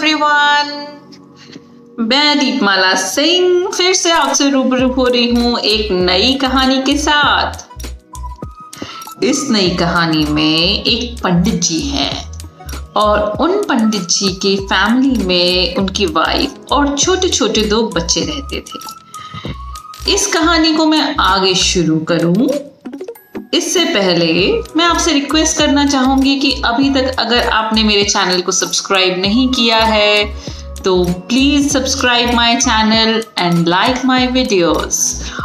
Everyone, मैं दीपमाला सिंह फिर से आपसे रूबरू हो रही हूँ एक नई कहानी के साथ। इस नई कहानी में एक पंडित जी हैं और उन पंडित जी के फैमिली में उनकी वाइफ और छोटे छोटे 2 बच्चे रहते थे। इस कहानी को मैं आगे शुरू करूँ इससे पहले मैं आपसे रिक्वेस्ट करना चाहूंगी कि अभी तक अगर आपने मेरे चैनल को सब्सक्राइब नहीं किया है तो please subscribe my channel and like my videos.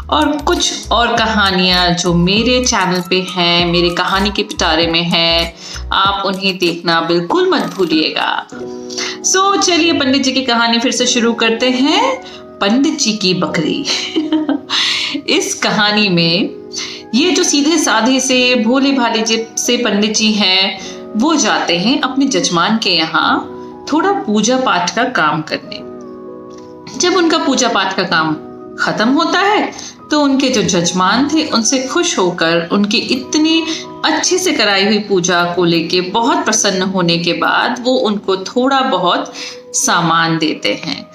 और कुछ और कहानियां जो मेरे चैनल पे हैं, मेरे कहानी के पिटारे में हैं, आप उन्हें देखना बिल्कुल मत भूलिएगा। सो चलिए पंडित जी की कहानी फिर से शुरू करते हैं। पंडित जी की बकरी। इस कहानी में ये जो सीधे साधे से भोले भाले से पंडित जी हैं, वो जाते हैं अपने जजमान के यहाँ थोड़ा पूजा पाठ का काम करने। जब उनका पूजा पाठ का काम खत्म होता है तो उनके जो जजमान थे उनसे खुश होकर उनकी इतनी अच्छे से कराई हुई पूजा को लेके बहुत प्रसन्न होने के बाद वो उनको थोड़ा बहुत सामान देते हैं,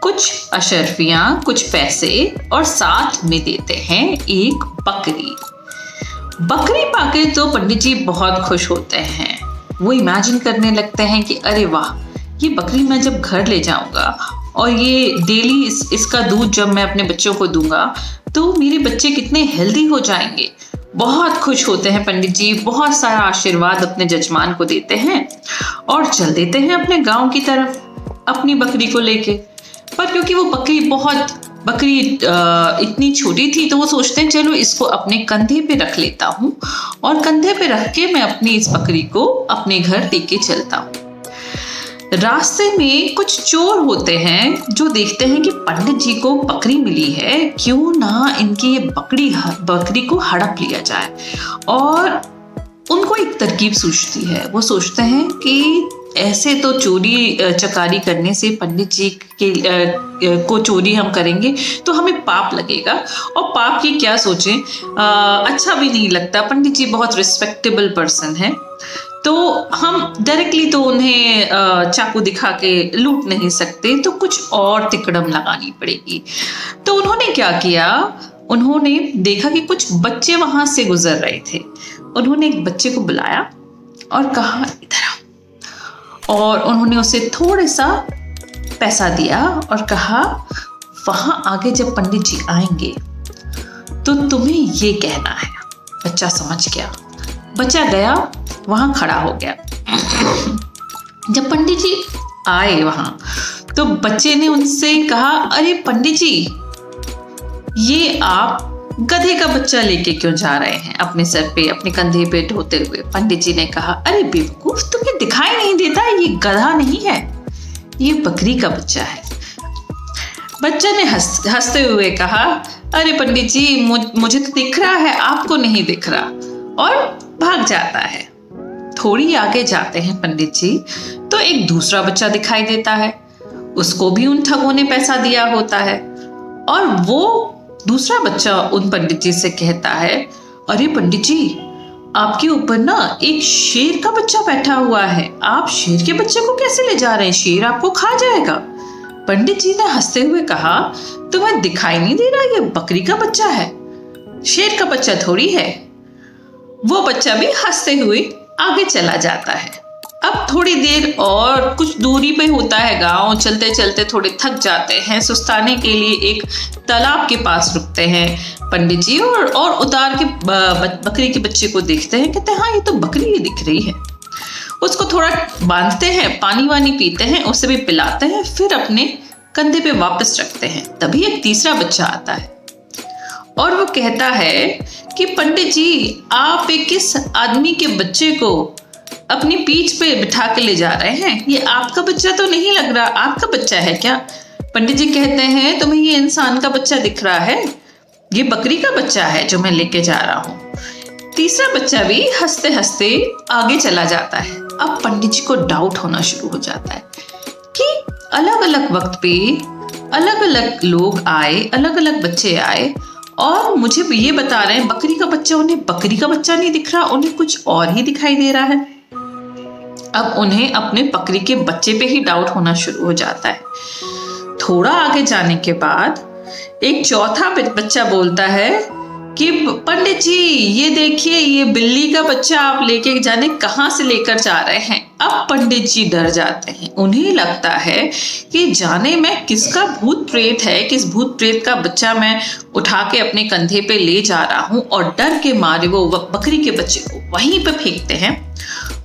कुछ अशर्फियां, कुछ पैसे और साथ में देते हैं एक बकरी। बकरी पाके तो पंडित जी बहुत खुश होते हैं। वो इमेजिन करने लगते हैं कि अरे वाह, ये बकरी मैं जब घर ले जाऊंगा और ये डेली इसका दूध जब मैं अपने बच्चों को दूंगा तो मेरे बच्चे कितने हेल्दी हो जाएंगे। बहुत खुश होते हैं पंडित जी, बहुत सारा आशीर्वाद अपने जजमान को देते हैं और चल देते हैं अपने गांव की तरफ अपनी बकरी को लेके। पर क्योंकि वो बकरी इतनी छोटी थी तो वो सोचते हैं चलो इसको अपने कंधे पे रख लेता हूँ और कंधे पे रख के मैं अपनी इस बकरी को अपने घर लेके चलता हूँ। रास्ते में कुछ चोर होते हैं जो देखते हैं कि पंडित जी को बकरी मिली है, क्यों ना इनकी ये बकरी को हड़प लिया जाए। और उनको एक तरकीब सूझती है। वो सोचते हैं कि ऐसे तो चोरी चकारी करने से पंडित जी को चोरी हम करेंगे तो हमें पाप लगेगा और पाप की क्या सोचें, अच्छा भी नहीं लगता। पंडित जी बहुत रिस्पेक्टेबल पर्सन है तो हम डायरेक्टली तो उन्हें चाकू दिखा के लूट नहीं सकते, तो कुछ और तिकड़म लगानी पड़ेगी। तो उन्होंने क्या किया, उन्होंने देखा कि कुछ बच्चे वहां से गुजर रहे थे। उन्होंने एक बच्चे को बुलाया और कहा इधर आओ, और उन्होंने उसे थोड़ा सा पैसा दिया और कहा वहां आगे जब पंडित जी आएंगे तो तुम्हें ये कहना है। बच्चा समझ गया। बच्चा गया, वहां खड़ा हो गया। जब पंडित जी आए वहां तो बच्चे ने उनसे कहा अरे पंडित जी, ये आप गधे का बच्चा लेके क्यों जा रहे हैं अपने सर पे, अपने कंधे पे ढोते हुए। पंडित जी ने कहा अरे बेवकूफ, तुम्हें दिखाई नहीं देता, ये गधा नहीं है, ये बकरी का बच्चा है। बच्चा ने हंसते हुए कहा अरे पंडित जी, मुझे तो दिख रहा है, आपको नहीं दिख रहा, और भाग जाता है। थोड़ी आगे जाते हैं पंडित जी तो एक दूसरा बच्चा दिखाई देता है। उसको भी उन ठगों ने पैसा दिया होता है और वो दूसरा बच्चा उन पंडित जी से कहता है अरे पंडित जी, आपके ऊपर ना एक शेर का बच्चा बैठा हुआ है, आप शेर के बच्चे को कैसे ले जा रहे हैं, शेर आपको खा जाएगा। पंडित जी ने हंसते हुए कहा तुम्हें दिखाई नहीं दे रहा, ये बकरी का बच्चा है, शेर का बच्चा थोड़ी है। वो बच्चा भी हंसते हुए आगे चला जाता है। अब थोड़ी देर और कुछ दूरी पे होता है गांव। चलते चलते थोड़े थक जाते हैं, सुस्ताने के लिए एक तालाब के पास रुकते हैं पंडित जी और उतार के बकरी के बच्चे को देखते हैं। कहते हैं हाँ, ये तो बकरी ही दिख रही है। उसको थोड़ा बांधते हैं, पानी वानी पीते हैं, उसे भी पिलाते हैं, फिर अपने कंधे पे वापस रखते हैं। तभी एक तीसरा बच्चा आता है और वो कहता है कि पंडित जी, आप एक किस आदमी के बच्चे को अपनी पीठ पे बिठा के ले जा रहे हैं, ये आपका बच्चा तो नहीं लग रहा, आपका बच्चा है क्या। पंडित जी कहते हैं तुम्हें ये इंसान का बच्चा दिख रहा है, ये बकरी का बच्चा है जो मैं लेके जा रहा हूँ। तीसरा बच्चा भी हंसते हंसते आगे चला जाता है। अब पंडित जी को डाउट होना शुरू हो जाता है कि अलग अलग वक्त पे अलग अलग लोग आए, अलग अलग बच्चे आए और मुझे ये बता रहे हैं बकरी का बच्चा, उन्हें बकरी का बच्चा नहीं दिख रहा, उन्हें कुछ और ही दिखाई दे रहा है। अब उन्हें अपने बकरी के बच्चे पे ही डाउट होना शुरू हो जाता है। थोड़ा आगे जाने के बाद एक चौथा बच्चा बोलता है कि पंडित जी ये देखिए, ये बिल्ली का बच्चा आप लेके जाने कहां से लेकर जा रहे हैं। अब पंडित जी डर जाते हैं। उन्हें लगता है कि जाने मैं किसका भूत प्रेत है, किस भूत प्रेत का बच्चा मैं उठा के अपने कंधे पे ले जा रहा हूं, और डर के मारे वो बकरी के बच्चे को वहीं पे फेंकते हैं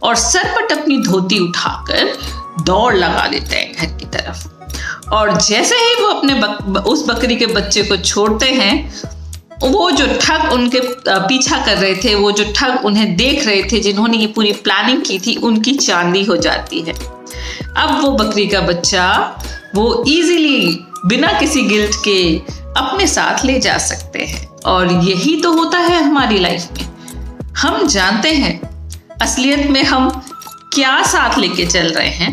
और सरपट अपनी धोती उठाकर दौड़ लगा लेते हैं घर की तरफ। और जैसे ही वो अपने उस बकरी के बच्चे को छोड़ते हैं, वो जो ठग उनके पीछा कर रहे थे, वो जो ठग उन्हें देख रहे थे, जिन्होंने ये पूरी प्लानिंग की थी, उनकी चांदी हो जाती है। अब वो बकरी का बच्चा वो इजीली बिना किसी गिल्ट के अपने साथ ले जा सकते हैं। और यही तो होता है हमारी लाइफ में। हम जानते हैं असलियत में हम क्या साथ लेके चल रहे हैं,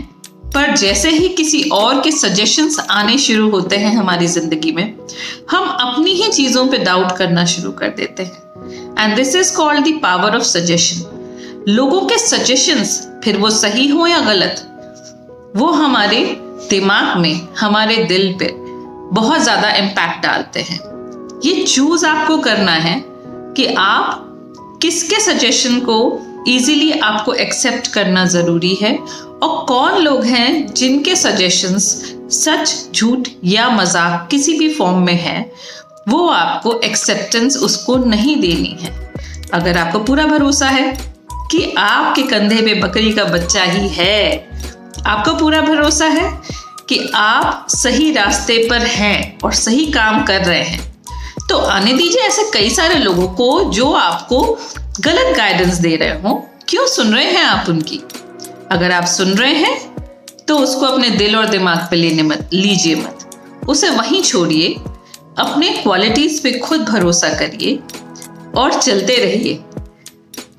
पर जैसे ही किसी और के सजेशंस आने शुरू होते हैं हमारी जिंदगी में, हम अपनी ही चीजों पे डाउट करना शुरू कर देते हैं। And this is called the power of suggestion. लोगों के सजेशंस, फिर वो सही हो या गलत, वो हमारे दिमाग में, हमारे दिल पे बहुत ज्यादा इम्पैक्ट डालते हैं। ये चूज आपको करना है कि आप किसके सजेशन को इजीली आपको एक्सेप्ट करना जरूरी है, और कौन लोग हैं जिनके सजेशंस सच, झूठ या मजाक किसी भी फॉर्म में है, वो आपको एक्सेप्टेंस उसको नहीं देनी है। अगर आपको पूरा भरोसा है कि आपके कंधे पे बकरी का बच्चा ही है, आपको पूरा भरोसा है कि आप सही रास्ते पर हैं और सही काम कर रहे हैं, तो आने दीजिए ऐसे कई सारे लोगों को जो आपको गलत गाइडेंस दे रहे हो। क्यों सुन रहे हैं आप उनकी? अगर आप सुन रहे हैं तो उसको अपने दिल और दिमाग पे लीजिए मत, उसे वहीं छोड़िए। अपने क्वालिटीज पे खुद भरोसा करिए और चलते रहिए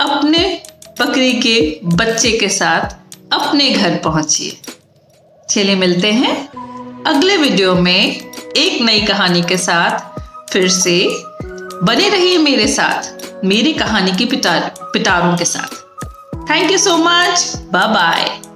अपने बकरी के बच्चे के साथ अपने घर पहुंचिए। चलिए मिलते हैं अगले वीडियो में एक नई कहानी के साथ। फिर से बने रहिए मेरे साथ, मेरी कहानी की पिटारों के साथ। Thank you so much. Bye bye.